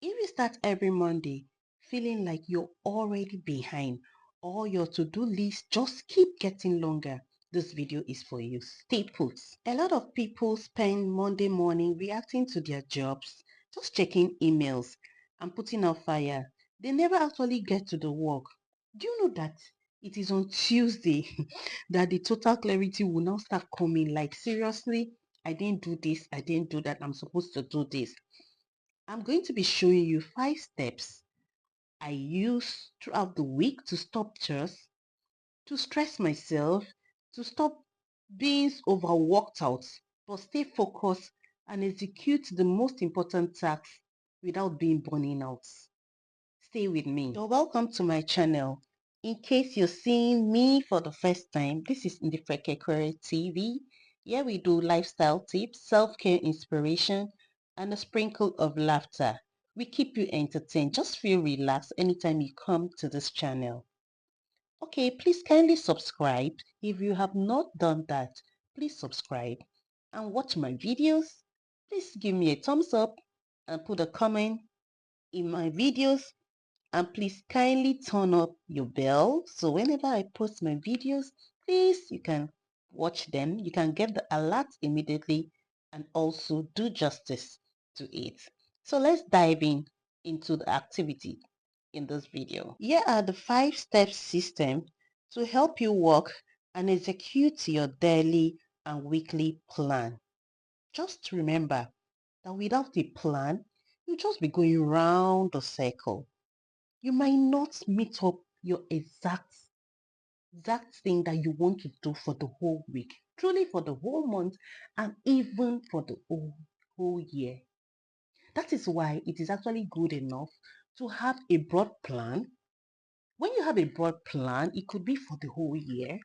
If you start every Monday feeling like you're already behind or your to-do list just keep getting longer, this video is for you. Stay put. A lot of people spend Monday morning reacting to their jobs, just checking emails and putting out fire. They never actually get to the work. Do you know that it is on Tuesday that the total clarity will now start coming? Like, seriously, I didn't do this, I didn't do that, I'm supposed to do this. I'm going to be showing you 5 steps I use throughout the week to stop stress, to stress myself, to stop being overworked out, but stay focused and execute the most important tasks without being burning out. Stay with me. So welcome to my channel. In case you're seeing me for the first time, this is Ndifeke Query TV. Here we do lifestyle tips, self-care inspiration, and a sprinkle of laughter. We keep you entertained. Just feel relaxed anytime you come to this channel. Okay, please kindly subscribe. If you have not done that, please subscribe and watch my videos. Please give me a thumbs up and put a comment in my videos, and please kindly turn up your bell so whenever I post my videos, please, you can watch them, you can get the alert immediately and also do justice to it. So let's dive into the activity in this video. Here are the 5-step system to help you work and execute your daily and weekly plan. Just remember that without a plan, you'll just be going round the circle. You might not meet up your exact thing that you want to do for the whole week, truly for the whole month, and even for the whole year. That is why it is actually good enough to have a broad plan. When you have a broad plan, it could be for the whole year,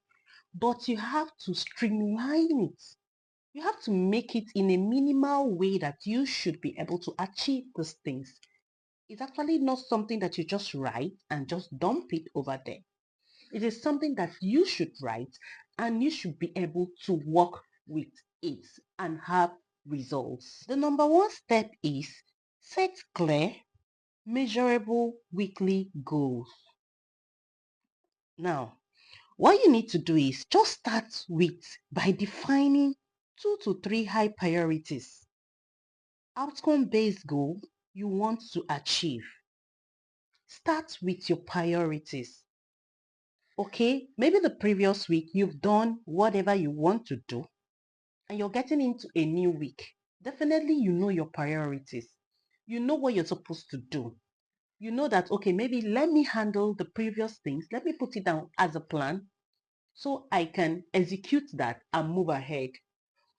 but you have to streamline it. You have to make it in a minimal way that you should be able to achieve these things. It's actually not something that you just write and just dump it over there. It is something that you should write and you should be able to work with it and have results. The number 1 step is set clear, measurable weekly goals. Now, what you need to do is just start with by defining 2 to 3 high priorities. Outcome-based goal you want to achieve. Start with your priorities. Okay, maybe the previous week you've done whatever you want to do and you're getting into a new week. Definitely you know your priorities. You know what you're supposed to do. You know that, okay, maybe let me handle the previous things. Let me put it down as a plan so I can execute that and move ahead.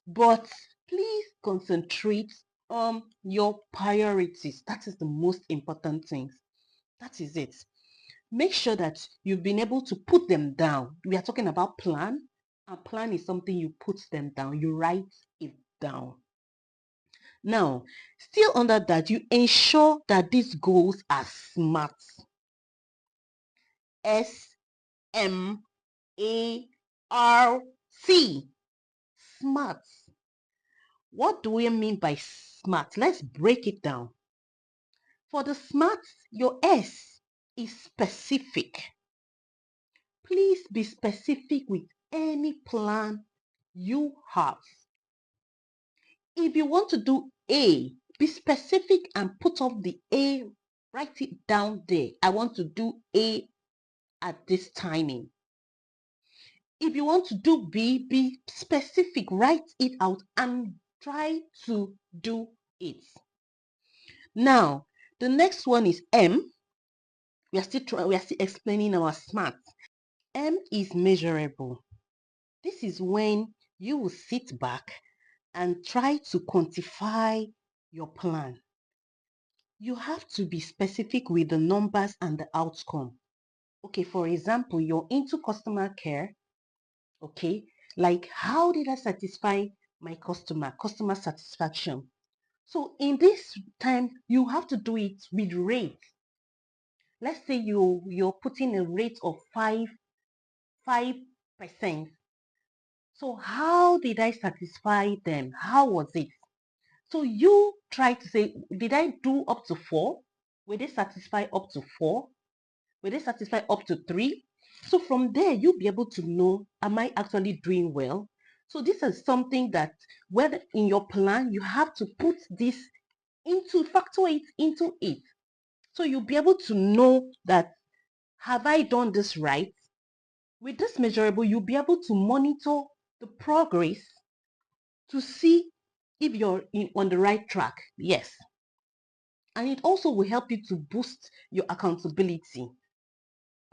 But please concentrate on your priorities. That is the most important thing. That is it. Make sure that you've been able to put them down. We are talking about plan. A plan is something you put them down. You write it down. Now, still under that, you ensure that these goals are SMART. S-M-A-R-T. SMART. What do we mean by SMART? Let's break it down. For the SMART, your S is specific. Please be specific with any plan you have. If you want to do A, be specific and put up the A, write it down there. I want to do A at this timing. If you want to do B, be specific, write it out and try to do it. Now, the next one is M. We are still explaining our SMART. M is measurable. This is when you will sit back and try to quantify your plan. You have to be specific with the numbers and the outcome. Okay, for example, you're into customer care. Okay, like how did I satisfy my customer satisfaction? So in this time, you have to do it with rate. Let's say you're putting a rate of 5%. So how did I satisfy them? How was it? So you try to say, did I do up to 4? Will they satisfy up to 4? Will they satisfy up to 3? So from there, you'll be able to know, am I actually doing well? So this is something that whether in your plan, you have to put this factor it into it. So you'll be able to know that, have I done this right? With this measurable, you'll be able to monitor the progress to see if you're on the right track. Yes. And it also will help you to boost your accountability.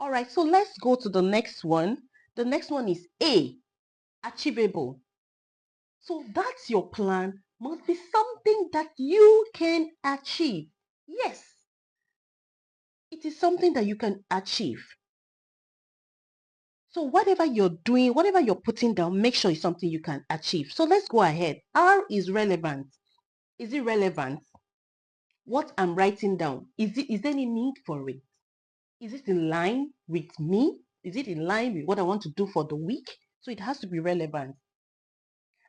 All right, so let's go to the next one. The next one is A, achievable. So that's your plan must be something that you can achieve. Yes, it is something that you can achieve. So whatever you're doing, whatever you're putting down, make sure it's something you can achieve. So let's go ahead. R is relevant. Is it relevant? What I'm writing down, is there any need for it? Is it in line with me? Is it in line with what I want to do for the week? So it has to be relevant.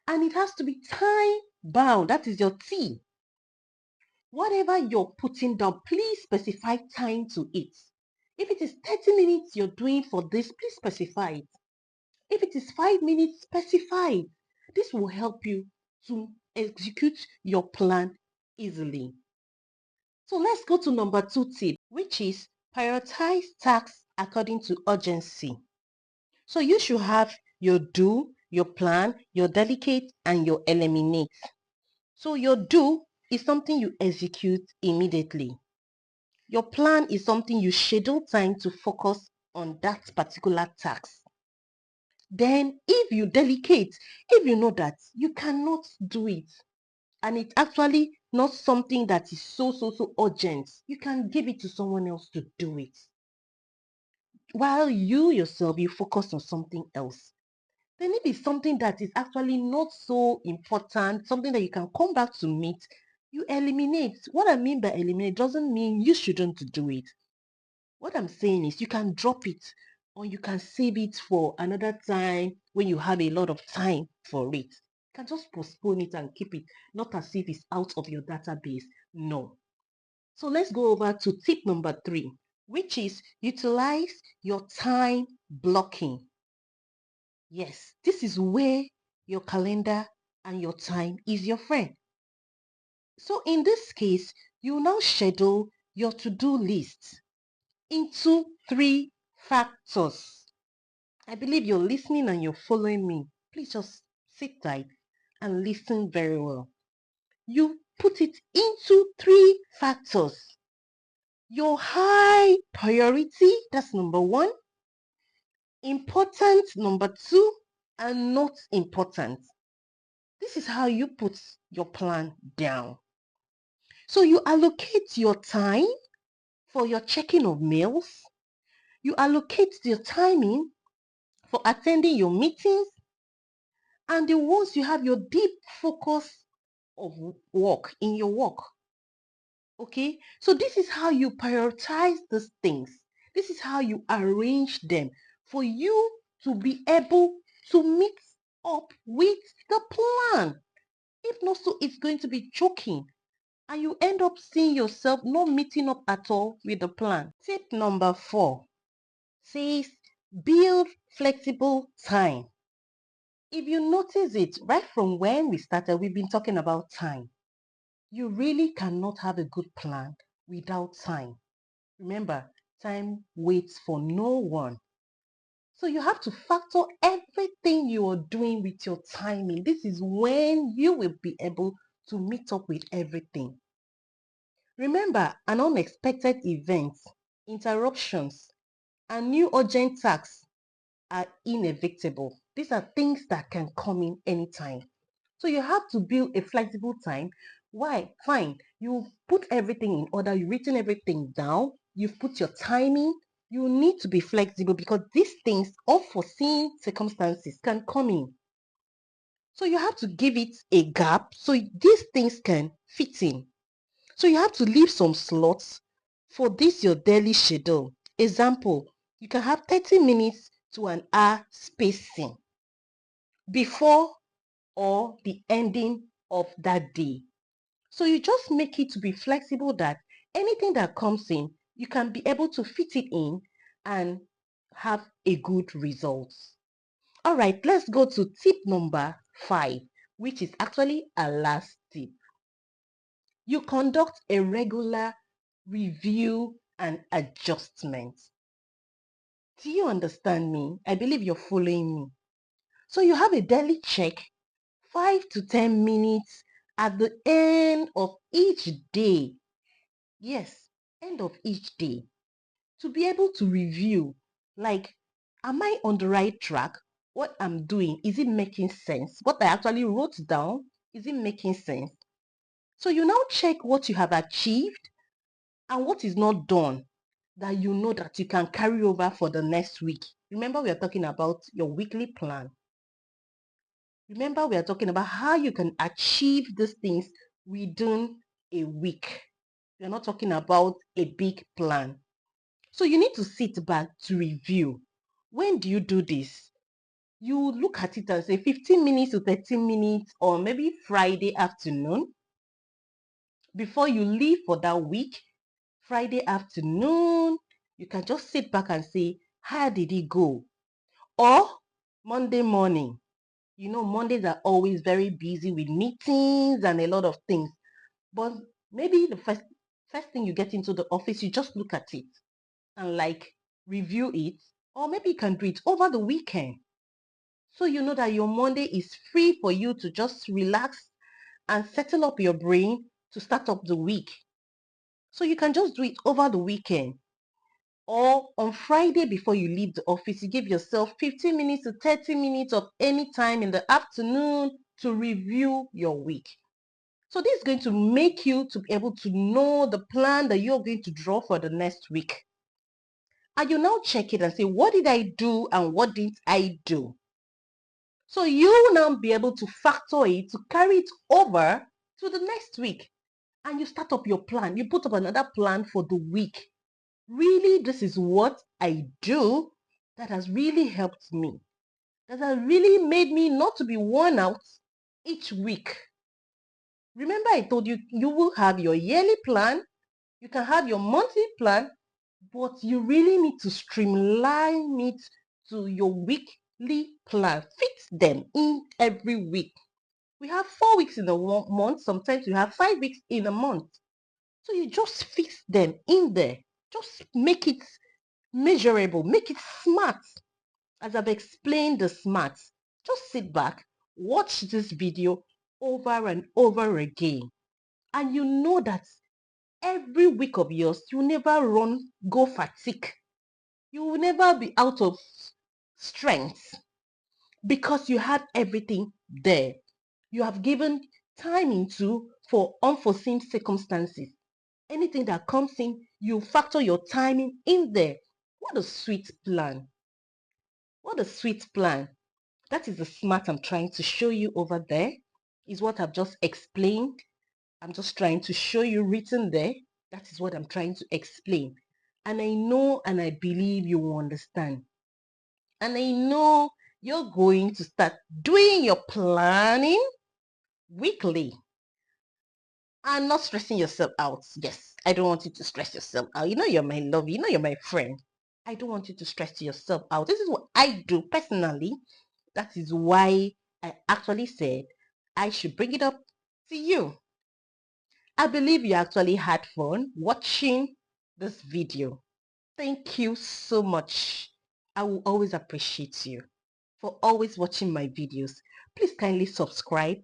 And it has to be time bound. That is your T. Whatever you're putting down, please specify time to it. If it is 30 minutes you're doing for this, please specify it. If it is 5 minutes, specify it. This will help you to execute your plan easily. So let's go to number 2 tip, which is prioritize tasks according to urgency. So you should have your do, your plan, your delegate, and your eliminate. So your do is something you execute immediately. Your plan is something you schedule time to focus on that particular task. Then if you delegate, if you know that you cannot do it, and it's actually not something that is so urgent, you can give it to someone else to do it. While you yourself, you focus on something else. Then if it's something that is actually not so important, something that you can come back to meet, you eliminate. What I mean by eliminate doesn't mean you shouldn't do it. What I'm saying is you can drop it or you can save it for another time when you have a lot of time for it. You can just postpone it and keep it, not as if it's out of your database. No. So let's go over to tip number 3, which is utilize your time blocking. Yes, this is where your calendar and your time is your friend. So in this case, you now schedule your to-do list into 3 factors. I believe you're listening and you're following me. Please just sit tight and listen very well. You put it into 3 factors. Your high priority, that's number 1. Important, number 2. And not important. This is how you put your plan down. So you allocate your time for your checking of mails. You allocate your timing for attending your meetings. And the ones you have your deep focus of work in your work. Okay, so this is how you prioritize these things. This is how you arrange them for you to be able to meet up with the plan. If not so, it's going to be choking and you end up seeing yourself not meeting up at all with the plan. Tip number 4 says build flexible time. If you notice it, right from when we started, we've been talking about time. You really cannot have a good plan without time. Remember, time waits for no one. So you have to factor everything you are doing with your timing. This is when you will be able to meet up with everything. Remember, an unexpected event, interruptions, and new urgent tasks are inevitable. These are things that can come in anytime. So you have to build a flexible time. Why? Fine. You've put everything in order. You've written everything down. You've put your timing. You need to be flexible because these things, unforeseen circumstances, can come in. So you have to give it a gap so these things can fit in. So you have to leave some slots for this your daily schedule. Example, you can have 30 minutes to an hour spacing before or the ending of that day. So you just make it to be flexible that anything that comes in, you can be able to fit it in and have a good result. All right, let's go to tip number 5, which is actually our last tip. You conduct a regular review and adjustment. Do you understand me? I believe you're following me. So you have a daily check, 5 to 10 minutes at the end of each day. Yes, end of each day. To be able to review, like, am I on the right track? What I'm doing, is it making sense? What I actually wrote down, is it making sense? So you now check what you have achieved and what is not done, that you know that you can carry over for the next week. Remember, we are talking about your weekly plan. Remember, we are talking about how you can achieve these things within a week. We are not talking about a big plan. So you need to sit back to review. When do you do this? You look at it and say 15 minutes to 30 minutes, or maybe Friday afternoon before you leave for that week. Friday afternoon, you can just sit back and say, how did it go? Or Monday morning. You know, Mondays are always very busy with meetings and a lot of things. But maybe the first thing you get into the office, you just look at it and like review it. Or maybe you can do it over the weekend. So you know that your Monday is free for you to just relax and settle up your brain to start up the week. So you can just do it over the weekend. Or on Friday before you leave the office, you give yourself 15 minutes to 30 minutes of any time in the afternoon to review your week. So this is going to make you to be able to know the plan that you're going to draw for the next week. And you now check it and say, what did I do and what didn't I do? So you will now be able to factor it, to carry it over to the next week. And you start up your plan. You put up another plan for the week. Really, this is what I do that has really helped me. That has really made me not to be worn out each week. Remember, I told you, you will have your yearly plan. You can have your monthly plan, but you really need to streamline it to your weekly plan. Fit them in every week. We have 4 weeks in a month. Sometimes we have 5 weeks in a month. So you just fix them in there. Just make it measurable, make it smart. As I've explained the smart, just sit back, watch this video over and over again. And you know that every week of yours, you never go fatigue. You will never be out of strength because you have everything there. You have given time into for unforeseen circumstances. Anything that comes in, you factor your timing in there. What a sweet plan. What a sweet plan. That is the smart I'm trying to show you over there. Is what I've just explained. I'm just trying to show you written there. That is what I'm trying to explain. And I know and I believe you will understand. And I know you're going to start doing your planning weekly and not stressing yourself out. Yes, I don't want you to stress yourself out. You know you're my love. You know you're my friend. I don't want you to stress yourself out. This is what I do personally. That is why I actually said I should bring it up to you. I believe you actually had fun watching this video. Thank you so much. I will always appreciate you for always watching my videos. Please kindly subscribe.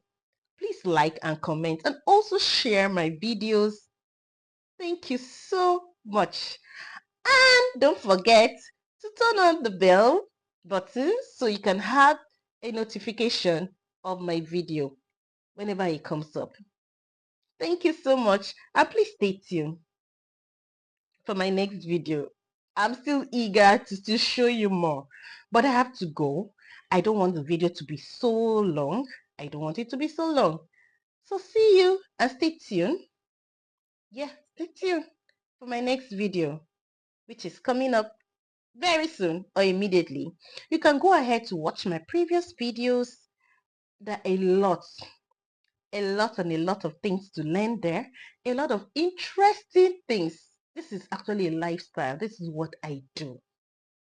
Please like and comment and also share my videos. Thank you so much. And don't forget to turn on the bell button so you can have a notification of my video whenever it comes up. Thank you so much, and please stay tuned for my next video. I'm still eager to still show you more, but I have to go. I don't want the video to be so long. I don't want it to be so long. So see you and stay tuned. Yeah, stay tuned for my next video, which is coming up very soon or immediately. You can go ahead to watch my previous videos. There are a lot and a lot of things to learn there, a lot of interesting things. This is actually a lifestyle. This is what I do.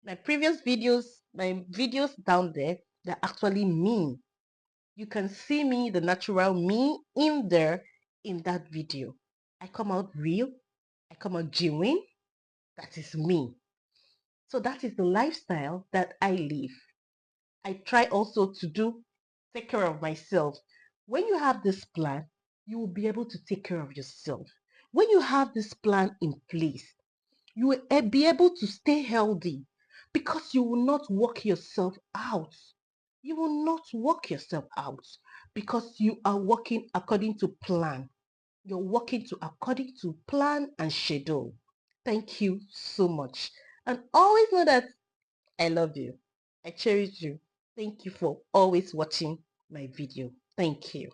My previous videos, my videos down there, they're actually me. You can see me, the natural me, in there in that video. I come out real. I come out genuine. That is me. So that is the lifestyle that I live. I try also to take care of myself. When you have this plan, you will be able to take care of yourself. When you have this plan in place, you will be able to stay healthy because you will not work yourself out. You will not work yourself out because you are working according to plan. You're working according to plan and schedule. Thank you so much. And always know that I love you. I cherish you. Thank you for always watching my video. Thank you.